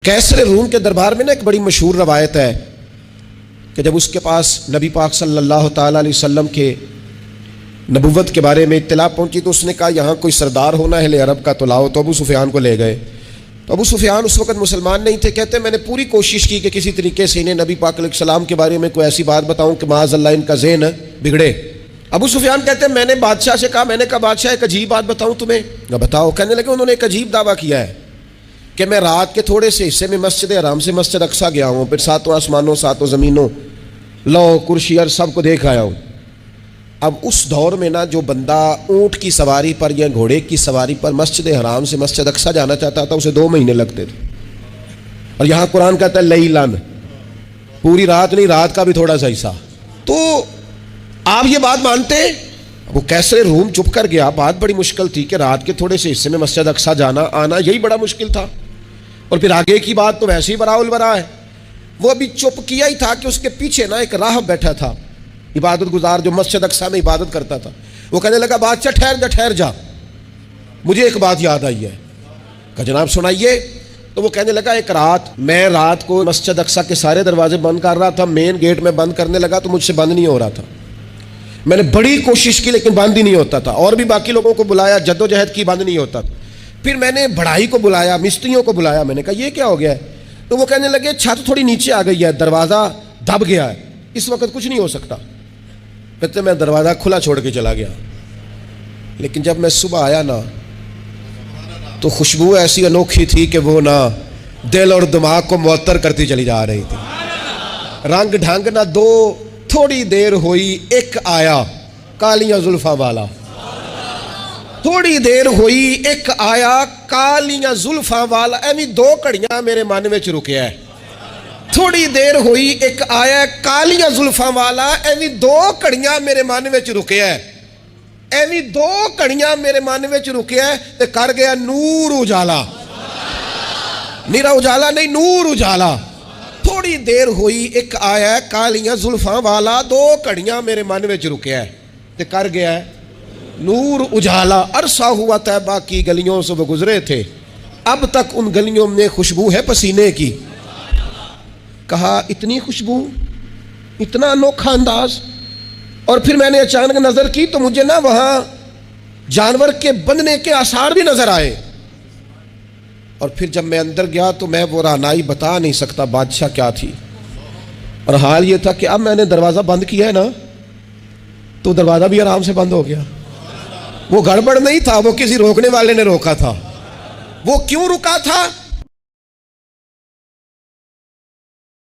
کیسر روم کے دربار میں نا ایک بڑی مشہور روایت ہے کہ جب اس کے پاس نبی پاک صلی اللہ تعالیٰ علیہ وسلم کے نبوت کے بارے میں اطلاع پہنچی تو اس نے کہا یہاں کوئی سردار ہونا ہے عرب کا تو لاؤ. تو ابو سفیان کو لے گئے. تو ابو سفیان اس وقت مسلمان نہیں تھے. کہتے میں نے پوری کوشش کی کہ کسی طریقے سے انہیں نبی پاک علیہ السلام کے بارے میں کوئی ایسی بات بتاؤں کہ معاذ اللہ ان کا ذہن بگڑے. ابو سفیان کہتے ہیں میں نے بادشاہ سے کہا, میں نے کہا بادشاہ ایک عجیب بات بتاؤں تمہیں. بتاؤ. کہنے لگے انہوں نے ایک عجیب دعویٰ کیا ہے کہ میں رات کے تھوڑے سے حصے میں مسجد حرام سے مسجد اقصیٰ گیا ہوں, پھر ساتوں آسمانوں ساتوں زمینوں لو کرسی اور سب کو دیکھ آیا ہوں. اب اس دور میں نا جو بندہ اونٹ کی سواری پر یا گھوڑے کی سواری پر مسجد حرام سے مسجد اقصیٰ جانا چاہتا تھا اسے 2 مہینے لگتے تھے. اور یہاں قرآن کہتا ہے لیلن, پوری رات نہیں, رات کا بھی تھوڑا سا حصہ. تو آپ یہ بات مانتے ہیں؟ وہ کیسر روم چپ کر گیا. بات بڑی مشکل تھی کہ رات کے تھوڑے سے حصے میں مسجد اقصیٰ جانا آنا یہی بڑا مشکل تھا. اور پھر آگے کی بات تو ویسے ہی براء البراء ہے. وہ ابھی چپ کیا ہی تھا کہ اس کے پیچھے نا ایک راہب بیٹھا تھا, عبادت گزار جو مسجد اقصیٰ میں عبادت کرتا تھا. وہ کہنے لگا بادشاہ ٹھہر جا, مجھے ایک بات یاد آئی ہے. کہ جناب سنائیے. تو وہ کہنے لگا ایک رات میں رات کو مسجد اقصیٰ کے سارے دروازے بند کر رہا تھا, مین گیٹ میں بند کرنے لگا تو مجھ سے بند نہیں ہو رہا تھا. میں نے بڑی کوشش کی لیکن بند ہی نہیں ہوتا تھا. اور بھی باقی لوگوں کو بلایا, جد و جہد کی, بند نہیں ہوتا تھا. پھر میں نے بڑھائی کو بلایا, مستریوں کو بلایا. میں نے کہا یہ کیا ہو گیا ہے؟ تو وہ کہنے لگے چھت تھوڑی نیچے آ گئی ہے, دروازہ دب گیا ہے, اس وقت کچھ نہیں ہو سکتا. کہتے میں دروازہ کھلا چھوڑ کے چلا گیا. لیکن جب میں صبح آیا نا تو خوشبو ایسی انوکھی تھی کہ وہ نا دل اور دماغ کو معطر کرتی چلی جا رہی تھی. رنگ ڈھنگ نہ دو, تھوڑی دیر ہوئی ایک آیا کالیاں زلفاں والا. تھوڑی دیر ہوئی ایک آیا کالیاں زلفاں والا. ایویں 2 گھڑیاں میرے من وچ رکیا ہے. تھوڑی دیر ہوئی ایک آیا کالیاں زلفاں والا. ایویں 2 گھڑیاں میرے من وچ رکیا ہے. ایویں 2 گھڑیاں میرے من وچ رکیا ہے تے کر گیا نور اجالا. میرا اجالا نہیں, نور اجالا. تھوڑی دیر ہوئی ایک آیا کالیاں زلفاں والا. 2 گھڑیاں میرے من وچ رکیا ہے تے کر گیا ہے نور اجالا. عرصہ ہوا طیبہ کی گلیوں سے وہ گزرے تھے, اب تک ان گلیوں میں خوشبو ہے پسینے کی. کہا اتنی خوشبو, اتنا انوکھا انداز. اور پھر میں نے اچانک نظر کی تو مجھے نا وہاں جانور کے بندنے کے آثار بھی نظر آئے. اور پھر جب میں اندر گیا تو میں وہ رہنائی بتا نہیں سکتا بادشاہ کیا تھی. اور حال یہ تھا کہ اب میں نے دروازہ بند کیا ہے نا تو دروازہ بھی آرام سے بند ہو گیا. وہ گڑبڑ نہیں تھا, وہ کسی روکنے والے نے روکا تھا. وہ کیوں رکا تھا؟